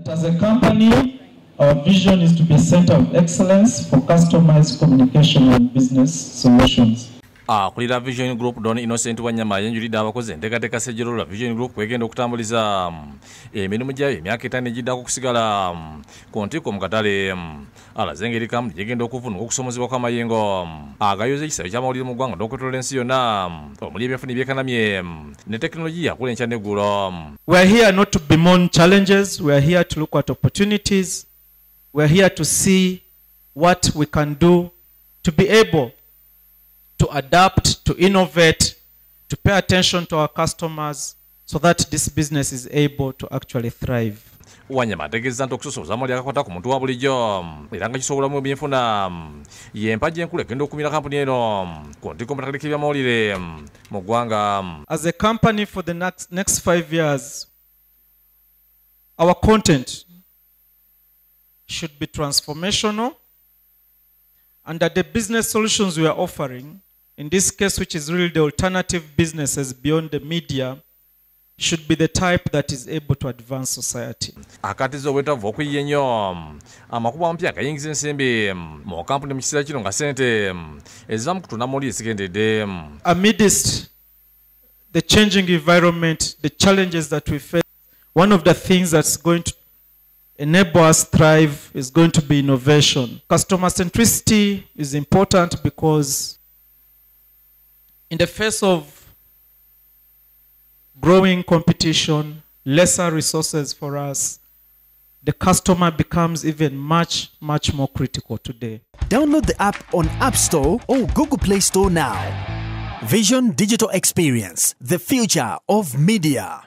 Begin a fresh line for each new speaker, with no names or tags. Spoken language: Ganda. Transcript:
As a company, our vision is to be a center of excellence for customized communication and business solutions.
Kulira Vision Group Don Innocent Wanyama yanjulidde abakozi enteekateeka Sejjolola Vision Group kwegenda okutambuliza emirimu gyayo emyaka 5 egiddako okusigala ku ntikko mu katale alaze engeri kamu gyegenda okuvuna okusomozebwa kw'amayengo agayoza ekisaawe ky'amawulire mu ggwanga n'okwetooloola ensi yonna omuli ebyafuna ebyekanamye ne tekinologiya akula enkya n'eggulo.
We are here not to bemoan challenges, we are here to look at opportunities, we are here to see what we can do to be able to adapt, to innovate, to pay attention to our customers so that this business is able to actually thrive.
Wanyama ategeeza nti okusosoza amawulire agakwata ku muntu wa bulijjo era nga kisobolamu ebyenfuna y'empagi enkulu egenda okukumira kampuni eno ku ntikko mu takaliko ebyamawulire mu ggwanga.
As a company for the next 5 years, our content should be transformational, and that the business solutions we are offering, in this case, which is really the alternative businesses beyond the media, should be the type that is able to advance society.
Akatizo wetavu okuyiye nnyo amakubo amapya agayingiza ensimbi mu kampuni mu kiseera kino nga ssente eziva mu kutunda amawulire zikendedde.
Amidst the changing environment, the challenges that we face, one of the things that's going to enable us thrive is going to be innovation. Customer centricity is important because in the face of growing competition, lesser resources for us, the customer becomes even much more critical today.
Download the app on App Store or Google Play Store now. Vision Digital Experience, the future of media.